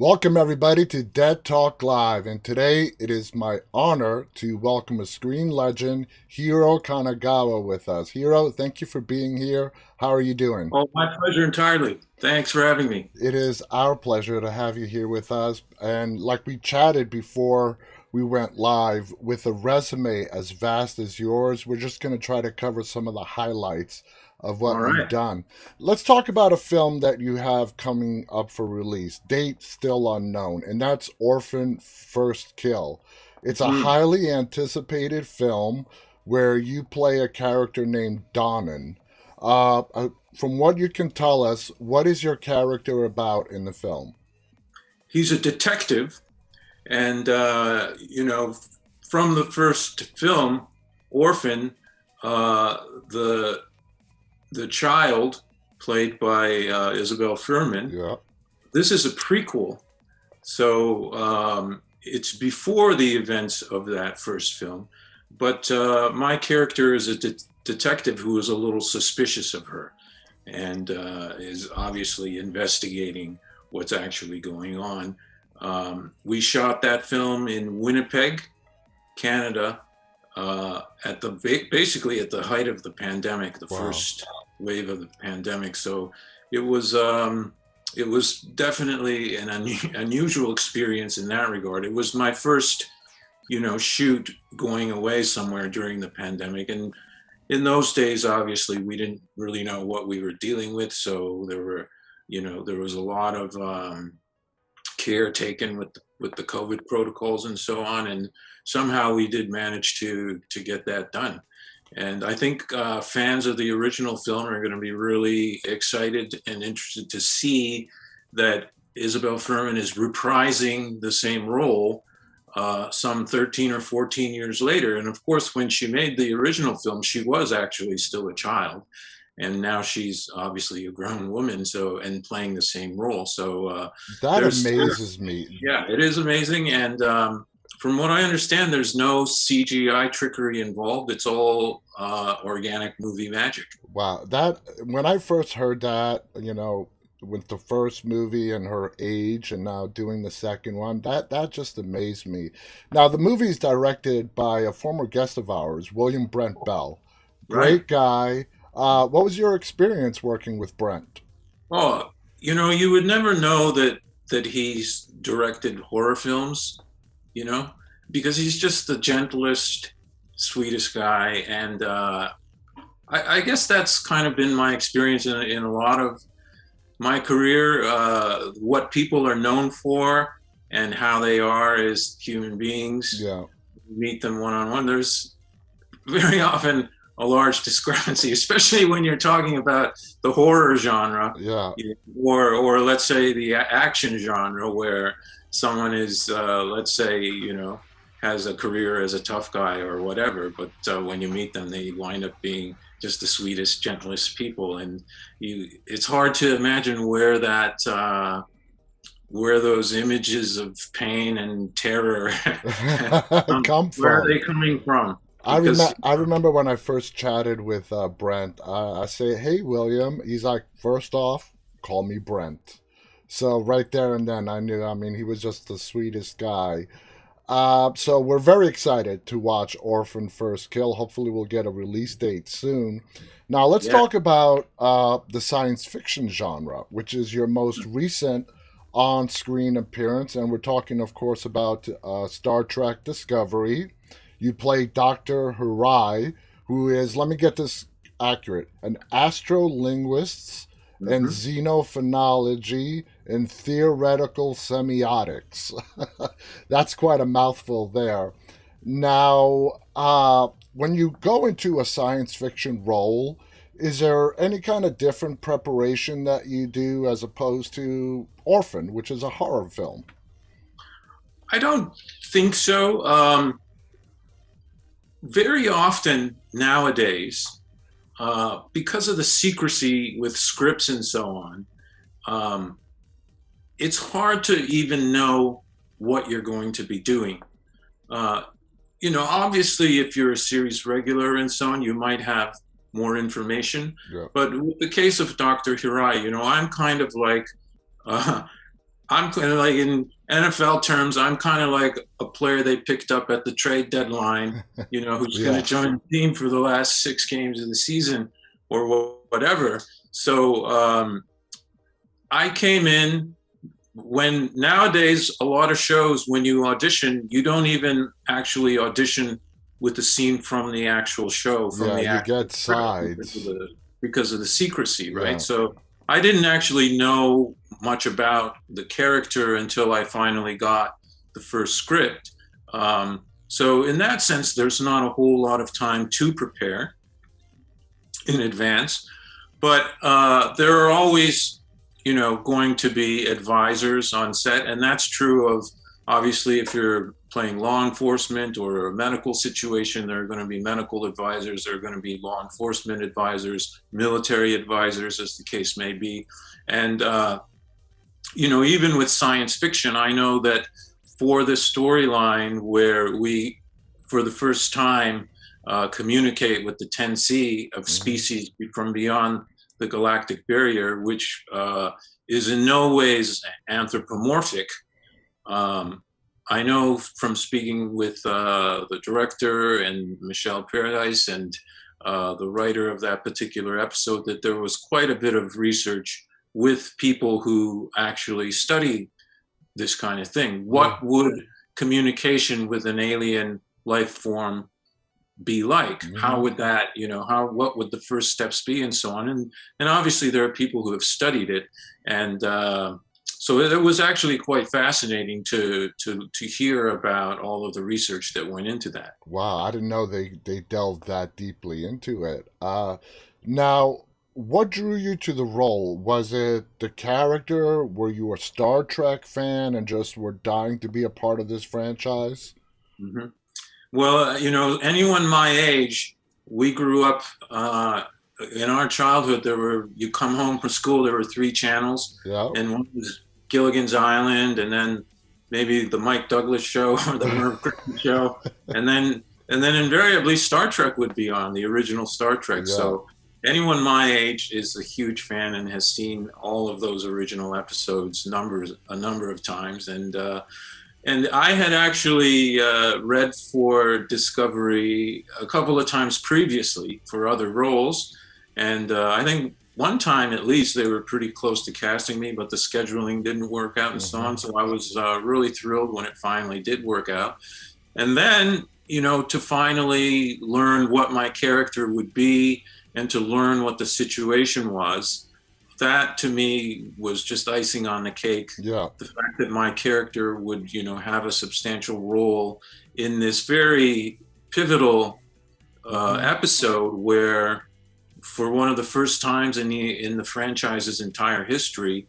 Welcome, everybody, to Dead Talk Live. And today it is my honor to welcome a screen legend, Hiro Kanagawa, with us. Hiro, thank you for being here. How are you doing? Oh, my pleasure entirely. Thanks for having me. It is our pleasure to have you here with us. And like we chatted before we went live, with a resume as vast as yours, we're just going to try to cover some of the highlights of All what you've right. done. Let's talk about a film that you have coming up for release, date still unknown, and that's Orphan First Kill. It's a Mm. highly anticipated film where you play a character named Donnan. From what you can tell us, what is your character about in the film? He's a detective, and from the first film, Orphan, uh, the the child played by Isabel Furman. Yeah. This is a prequel, so it's before the events of that first film. But my character is a detective who is a little suspicious of her, and is obviously investigating what's actually going on. We shot that film in Winnipeg, Canada, at the basically at the height of the pandemic, the Wow. first wave of the pandemic. So it was um, it was definitely an unusual experience in that regard. It was my first, shoot going away somewhere during the pandemic, and in those days, obviously, we didn't really know what we were dealing with. So there was a lot of care taken with the COVID protocols and so on. And somehow we did manage to get that done. And I think fans of the original film are going to be really excited and interested to see that Isabel Furman is reprising the same role some 13 or 14 years later. And of course, when she made the original film, she was actually still a child. And now she's obviously a grown woman, so and playing the same role. So That there's amazes me. yeah, it is amazing. And from what I understand, there's no CGI trickery involved. It's all organic movie magic. Wow. That when I first heard that, with the first movie and her age and now doing the second one, that just amazed me. Now the movie is directed by a former guest of ours, William Brent Bell. Right. Great guy. What was your experience working with Brent? Oh, you would never know that he's directed horror films, you know, because he's just the gentlest, sweetest guy. And I guess that's kind of been my experience in a lot of my career. What people are known for and how they are as human beings, Yeah. meet them one on one. There's very often a large discrepancy, especially when you're talking about the horror genre, Yeah. or let's say the action genre, where someone is, let's say, has a career as a tough guy or whatever, but when you meet them, they wind up being just the sweetest, gentlest people, and it's hard to imagine where those images of pain and terror, Come where are from. they coming from? I Because remember. I remember when I first chatted with Brent. I say, "Hey, William." He's like, "First off, call me Brent." So right there and then, I knew. I mean, he was just the sweetest guy. So we're very excited to watch Orphan First Kill. Hopefully, we'll get a release date soon. Now, let's yeah, talk about the science fiction genre, which is your most recent on-screen appearance, and we're talking, of course, about Star Trek Discovery. You play Dr. Harai, who is, let me get this accurate, an astrolinguist and hmm xenophonology and theoretical semiotics. That's quite a mouthful there. Now, when you go into a science fiction role, is there any kind of different preparation that you do as opposed to Orphan, which is a horror film? I don't think so. Very often nowadays, because of the secrecy with scripts and so on, um, it's hard to even know what you're going to be doing. Uh, Obviously, if you're a series regular and so on, you might have more information. Yeah. But with the case of Dr. Hirai, I'm kind of like, uh, I'm kind of like in NFL terms, I'm kind of like a player they picked up at the trade deadline, who's going to Yeah. join the team for the last 6 games of the season or whatever. So I came in when nowadays a lot of shows, when you audition, you don't even actually audition with the scene from the actual show, from Yeah, the you actual get script sides. because of the secrecy, right? Yeah. So I didn't actually know much about the character until I finally got the first script. So in that sense, there's not a whole lot of time to prepare in advance, but there are always, going to be advisors on set, and that's true of obviously if you're playing law enforcement or a medical situation, there are going to be medical advisors, there are going to be law enforcement advisors, military advisors, as the case may be, and even with science fiction, I know that for this storyline where we, for the first time, communicate with the 10C of Hmm. species from beyond the galactic barrier, which is in no ways anthropomorphic. Um, I know from speaking with the director and Michelle Paradise and the writer of that particular episode that there was quite a bit of research with people who actually study this kind of thing. Yeah. What would communication with an alien life form be like? How Hmm. would that, what would the first steps be, and so on? And obviously there are people who have studied it, and so it was actually quite fascinating to hear about all of the research that went into that. Wow, I didn't know they delved that deeply into it. Now, what drew you to the role? Was it the character? Were you a Star Trek fan and just were dying to be a part of this franchise? Mm-hmm. Well, anyone my age, we grew up in our childhood. You come home from school, there were three channels, Yeah. and one was Gilligan's Island, and then maybe the Mike Douglas show or the Merv Griffin show, and then invariably Star Trek would be on, the original Star Trek. Yeah. So anyone my age is a huge fan and has seen all of those original episodes a number of times, and I had actually read for Discovery a couple of times previously for other roles. And I think one time at least they were pretty close to casting me, but the scheduling didn't work out and so Hmm. on. So I was really thrilled when it finally did work out. And then, to finally learn what my character would be and to learn what the situation was, that to me was just icing on the cake. Yeah. The fact that my character would, have a substantial role in this very pivotal Hmm. episode where, for one of the first times in the franchise's entire history,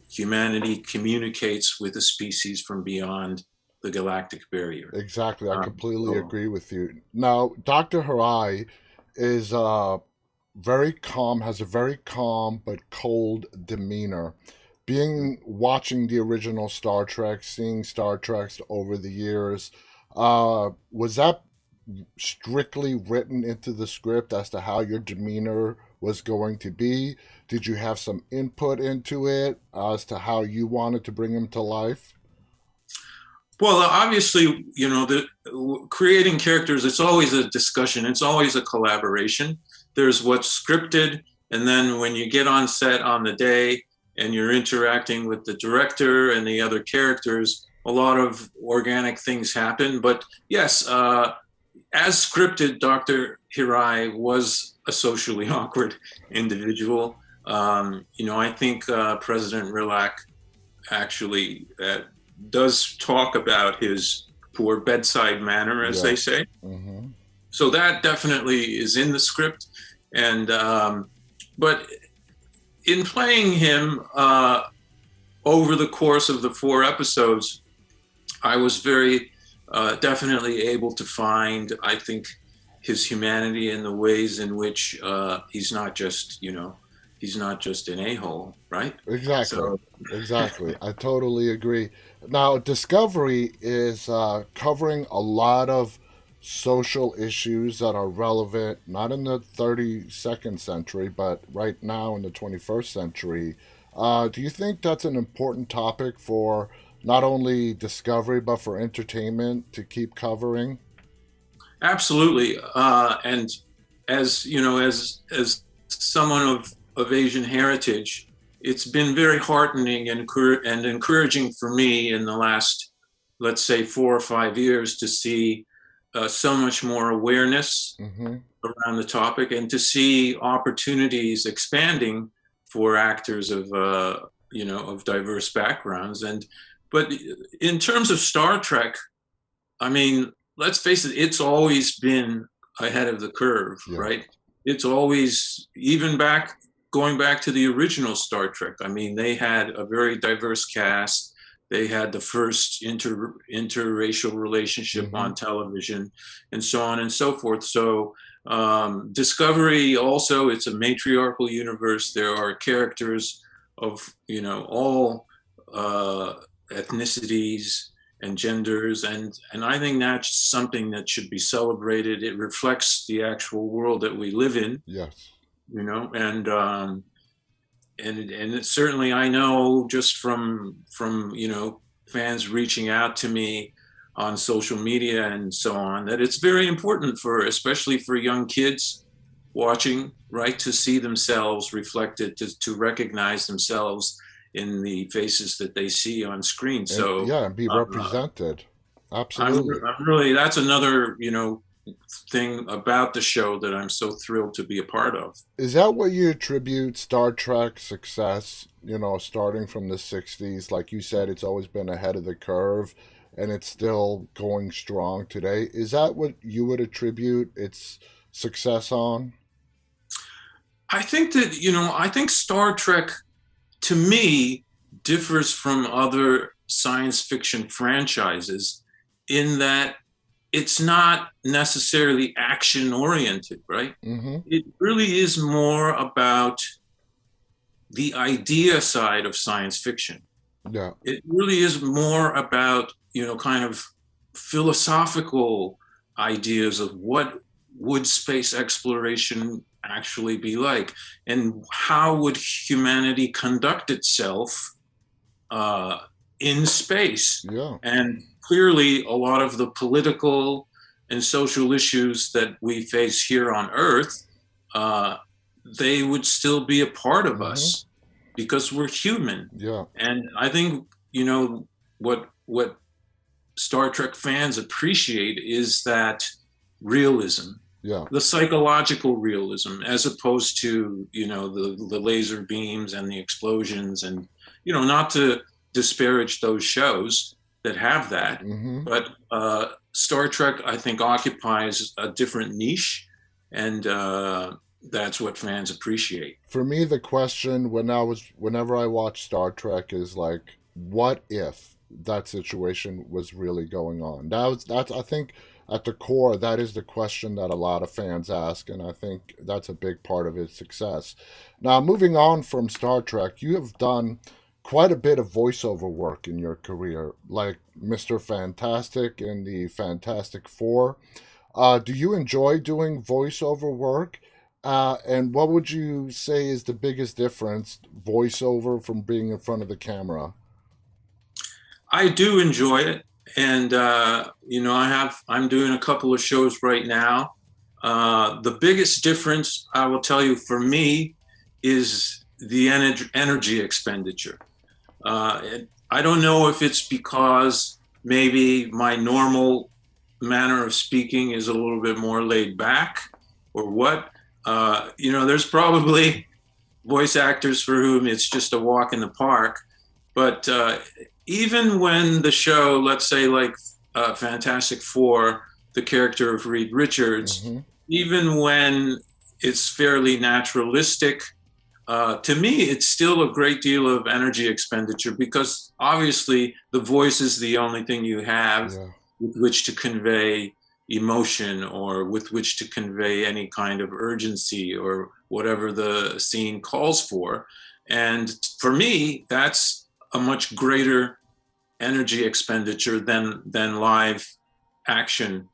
humanity communicates with a species from beyond the galactic barrier. Exactly. I completely So agree with you. Now, Dr. Harai is very calm, has a very calm but cold demeanor. Being watching the original Star Trek, seeing Star Treks over the years, was that strictly written into the script as to how your demeanor was going to be? Did you have some input into it as to how you wanted to bring him to life? Well, obviously, creating characters, it's always a discussion, it's always a collaboration. There's what's scripted, and then when you get on set on the day and you're interacting with the director and the other characters, a lot of organic things happen. But yes, as scripted, Dr. Hirai was a socially awkward individual. I think President Rilak actually does talk about his poor bedside manner, as Yeah. they say. Hmm. So that definitely is in the script. And but in playing him over the course of the 4 episodes, I was very definitely able to find, I think, his humanity in the ways in which he's not just an a-hole, right? Exactly. So Exactly. I totally agree. Now, Discovery is covering a lot of social issues that are relevant, not in the 32nd century, but right now in the 21st century. Do you think that's an important topic for not only discovery but for entertainment to keep covering? Absolutely. And as you know, as someone of Asian heritage, it's been very heartening and encouraging for me in the last, let's say, 4 or 5 years to see so much more awareness Mm-hmm. around the topic and to see opportunities expanding for actors of of diverse backgrounds. And but in terms of Star Trek, I mean, let's face it, it's always been ahead of the curve, Yeah. right? It's always, even going back to the original Star Trek, I mean, they had a very diverse cast. They had the first interracial relationship Mm-hmm. on television, and so on and so forth. So, Discovery also, it's a matriarchal universe. There are characters of, all uh, ethnicities and genders, and I think that's something that should be celebrated. It reflects the actual world that we live in, Yes. and it certainly, I know just from fans reaching out to me on social media and so on, that it's very important for, especially for young kids watching, right, to see themselves reflected, to recognize themselves in the faces that they see on screen. And So yeah, and be uh, represented. Absolutely. I'm really, that's another, thing about the show that I'm so thrilled to be a part of. Is that what you attribute Star Trek's success, starting from the 60s? Like you said, it's always been ahead of the curve and it's still going strong today. Is that what you would attribute its success on? I think that, I think Star Trek to me differs from other science fiction franchises in that it's not necessarily action oriented, right? Mm-hmm. It really is more about the idea side of science fiction. Yeah. It really is more about, kind of philosophical ideas of what would space exploration actually be like, and how would humanity conduct itself uh, in space. Yeah. And clearly, a lot of the political and social issues that we face here on Earth, uh, they would still be a part of Mm-hmm. us because we're human. Yeah. And I think, what Star Trek fans appreciate is that realism, Yeah. the psychological realism, as opposed to, the laser beams and the explosions, and, not to disparage those shows that have that, Mm-hmm. but Star Trek, I think, occupies a different niche, and that's what fans appreciate. For me, the question whenever I watch Star Trek is like, what if that situation was really going on? That's I think at the core that is the question that a lot of fans ask, and I think that's a big part of its success. Now, moving on from Star Trek, you have done quite a bit of voiceover work in your career, like Mr. Fantastic and the Fantastic Four. Do you enjoy doing voiceover work? And what would you say is the biggest difference, voiceover from being in front of the camera? I do enjoy it, and I'm doing a couple of shows right now. The biggest difference, I will tell you, for me, is the energy expenditure. I don't know if it's because maybe my normal manner of speaking is a little bit more laid back, or what. There's probably voice actors for whom it's just a walk in the park. But even when the show, let's say like Fantastic Four, the character of Reed Richards, Mm-hmm. even when it's fairly naturalistic, to me, it's still a great deal of energy expenditure because obviously the voice is the only thing you have Yeah. with which to convey emotion or with which to convey any kind of urgency or whatever the scene calls for. And for me, that's a much greater energy expenditure than live action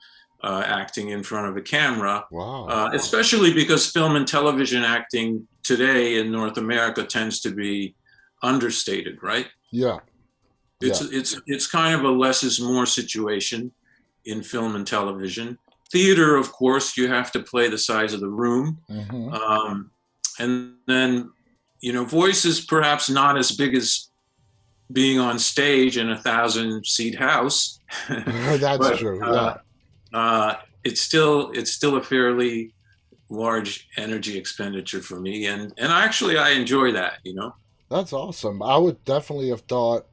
acting in front of a camera, Wow. especially because film and television acting today in North America tends to be understated, right? Yeah, yeah. It's kind of a less is more situation in film and television. Theater, of course, you have to play the size of the room, Hmm. um, and then voice is perhaps not as big as being on stage in 1,000 seat house, That's but true. Yeah, it's still a fairly large energy expenditure for me, and actually I enjoy that. that's awesome. I would definitely have thought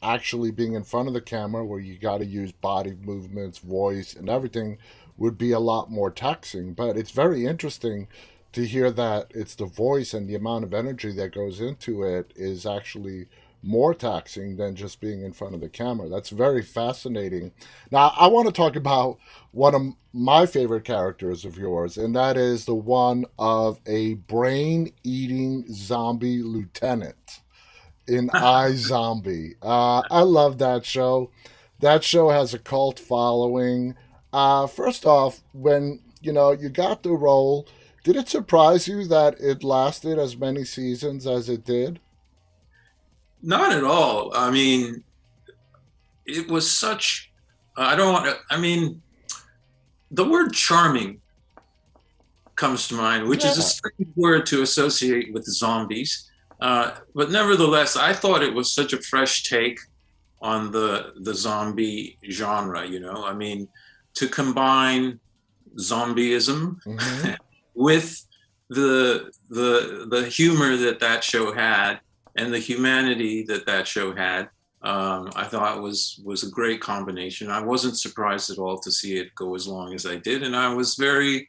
actually being in front of the camera, where you got to use body movements, voice, and everything, would be a lot more taxing. But it's very interesting to hear that it's the voice and the amount of energy that goes into it is actually more taxing than just being in front of the camera. That's very fascinating. Now, I want to talk about one of my favorite characters of yours, and that is the one of a brain eating zombie lieutenant in iZombie. I love that show. That show has a cult following. First off, when you got the role, did it surprise you that it lasted as many seasons as it did? Not at all. I mean, it was such. I don't want to. I mean, the word charming comes to mind, which is a Yeah. strange word to associate with zombies. But nevertheless, I thought it was such a fresh take on the zombie genre. I mean, to combine zombieism Mm-hmm. with the humor that show had and the humanity that show had. I thought was a great combination. I wasn't surprised at all to see it go as long as I did, and I was very,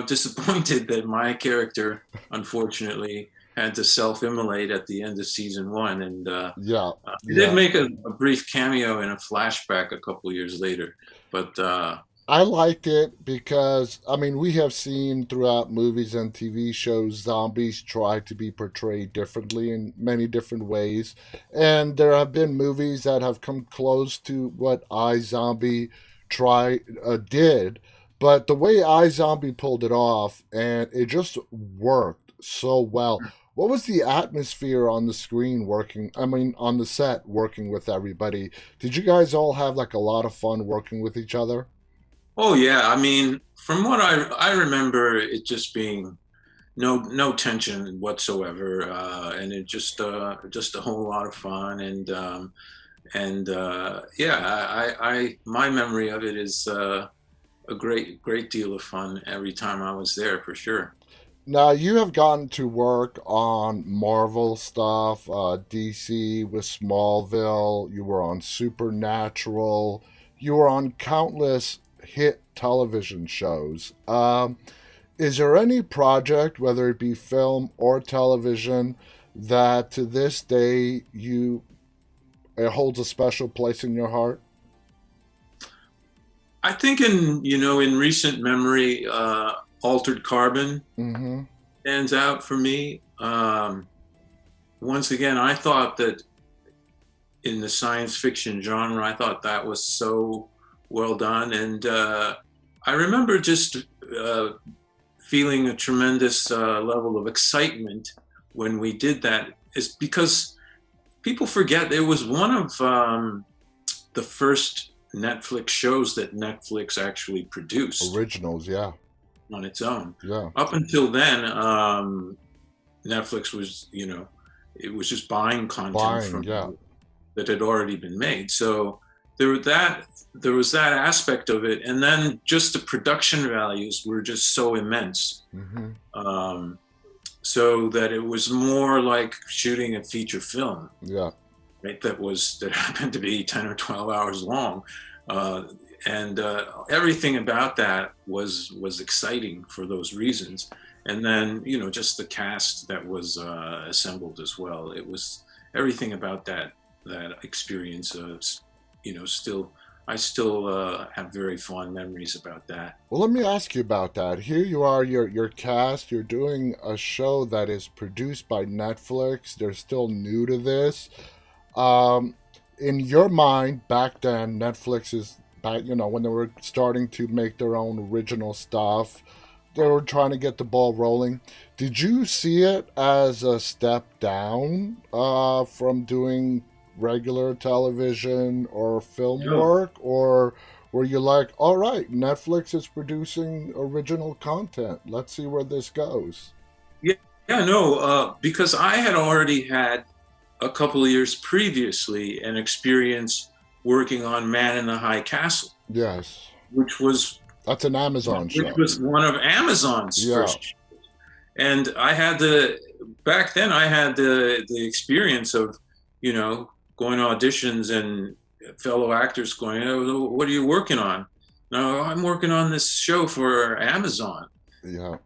disappointed that my character, unfortunately, had to self-immolate at the end of season one. And Yeah. he did Yeah. make a brief cameo in a flashback a couple years later, but I liked it because, I mean, we have seen throughout movies and TV shows zombies try to be portrayed differently in many different ways. And there have been movies that have come close to what iZombie did. But the way iZombie pulled it off, and it just worked so well. What was the atmosphere on the screen working? I mean, on the set working with everybody? Did you guys all have like a lot of fun working with each other? oh yeah, I mean, from what I remember, it just being no tension whatsoever, and it just a whole lot of fun, and yeah, I my memory of it is a great deal of fun every time I was there for sure. Now you have gotten to work on Marvel stuff, DC with Smallville. You were on Supernatural. You were on countless hit television shows. Is there any project, whether it be film or television, that to this day it holds a special place in your heart? I think in recent memory, Altered Carbon Mm-hmm. stands out for me. Once again, I thought that in the science fiction genre, I thought that was so well done, and I remember just uh, feeling a tremendous level of excitement when we did that. Is because people forget it was one of the first Netflix shows that Netflix actually produced Originals, yeah, on its own. yeah, Up until then, Netflix was, it was just buying content buying, from yeah. that had already been made. So there was that aspect of it, and then just the production values were just so immense. Mm-hmm. Um, so that it was more like shooting a feature film, Yeah. right? That happened to be 10 or 12 hours long, uh, and everything about that was exciting for those reasons. And then just the cast that was assembled as well. It was everything about that experience. Still I still have very fond memories about that. Well, let me ask you about that. Here you are, you're cast, you're doing a show that is produced by Netflix. They're still new to this. Um, in your mind, back then, Netflix is back, when they were starting to make their own original stuff. they were trying to get the ball rolling. Did you see it as a step down from doing regular television or film No. work, or were you like, all right, Netflix is producing original content. Let's see where this goes. Yeah, yeah, no, because I had already had a couple of years previously an experience working on Man in the High Castle, Yes, which was that's an Amazon show. one of Amazon's Yeah, first. And I had the back then I had the experience of, you know, going to auditions and fellow actors going, oh, what are you working on? No, I'm working on this show for Amazon. yeah,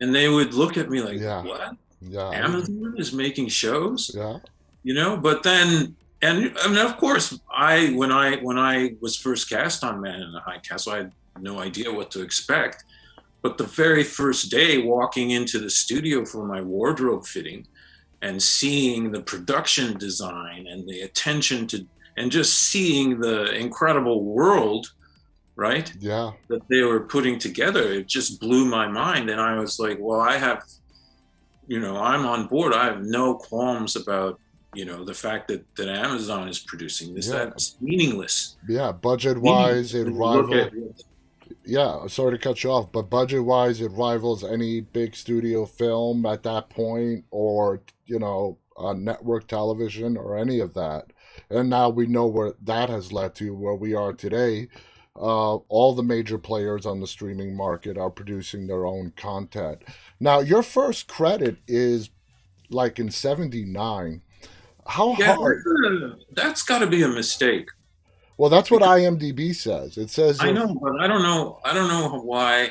And they would look at me like, yeah, what? yeah, Amazon is making shows? yeah, You know, but then and of course when I was first cast on Man in the High Castle, I had no idea what to expect. But the very first day walking into the studio for my wardrobe fitting and seeing the production design and the attention to and just seeing the incredible world, right, yeah. that they were putting together, it just blew my mind. And I was like, well, I have, you know, I'm on board. I have no qualms about, you know, the fact that Amazon is producing this. Yeah, That's meaningless. yeah. Budget wise, Meaningless it when you look rival. at Yeah, sorry to cut you off, but budget wise, it rivals any big studio film at that point, or network television or any of that. And now we know where that has led to, where we are today. All the major players on the streaming market are producing their own content. Now, your first credit is like in '79. How yeah, hard? that's got to be a mistake. Well, that's what Because IMDb says. It says I your know, but I don't know. I don't know why.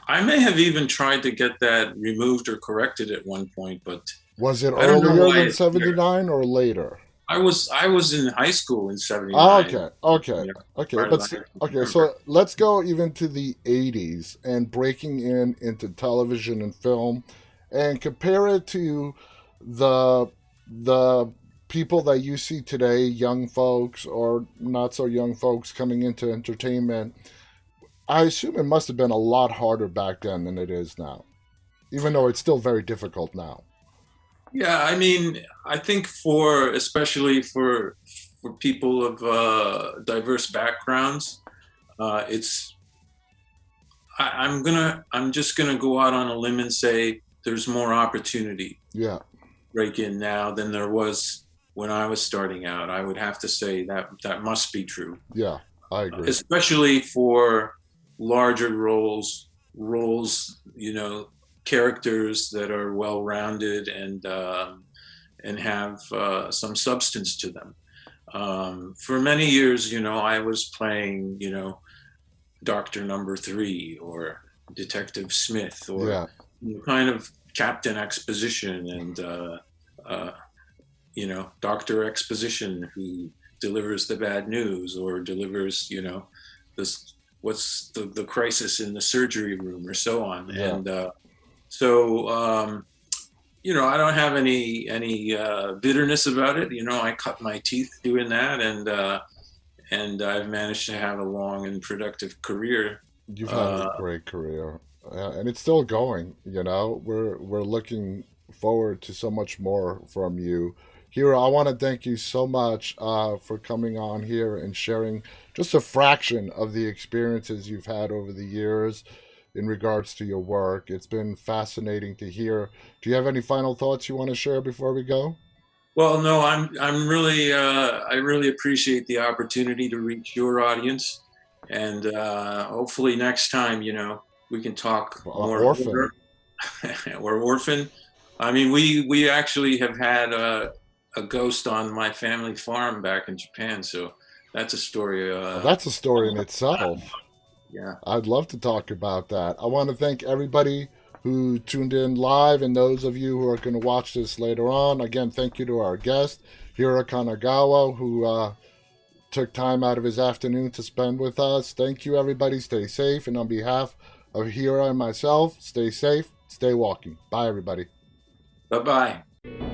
I may have even tried to get that removed or corrected at one point, but was it I don't know earlier why than it's there. '79 or later? I was in high school in Oh, '79. okay, okay, Yeah, okay. part of the I can Okay. remember. So let's go even to the '80s and breaking in into television and film, and compare it to the the people that you see today, young folks or not so young folks coming into entertainment. I assume it must have been a lot harder back then than it is now, even though it's still very difficult now. Yeah, I mean, I think for especially for people of diverse backgrounds, it's I'm just gonna go out on a limb and say there's more opportunity Yeah, break in now than there was when I was starting out. I would have to say that that must be true, yeah, I agree. especially for larger roles, you know, characters that are well rounded and have some substance to them. For many years, you know, I was playing, you know, Doctor Number Three or Detective Smith or Yeah, kind of Captain Exposition and uh, you know, Doctor Exposition who delivers the bad news or delivers, you know, this what's the crisis in the surgery room or so on. yeah. And so you know, I don't have any bitterness about it. You know, I cut my teeth doing that, and I've managed to have a long and productive career. You've had a Uh, great career, and it's still going. We're looking forward to so much more from you, Hiro. I want to thank you so much for coming on here and sharing just a fraction of the experiences you've had over the years in regards to your work. It's been fascinating to hear. Do you have any final thoughts you want to share before we go? well, no, I'm really I really appreciate the opportunity to reach your audience, and hopefully next time, you know, we can talk more Orphan. horror or orphan. I mean, we actually have had a ghost on my family farm back in Japan, so that's a story. Well, that's a story in itself. Yeah. I'd love to talk about that. I want to thank everybody who tuned in live and those of you who are going to watch this later on. Again, thank you to our guest, Hiro Kanagawa, who took time out of his afternoon to spend with us. Thank you, everybody. Stay safe. And on behalf of Hiro and myself, stay safe, stay walking. Bye, everybody. Bye bye.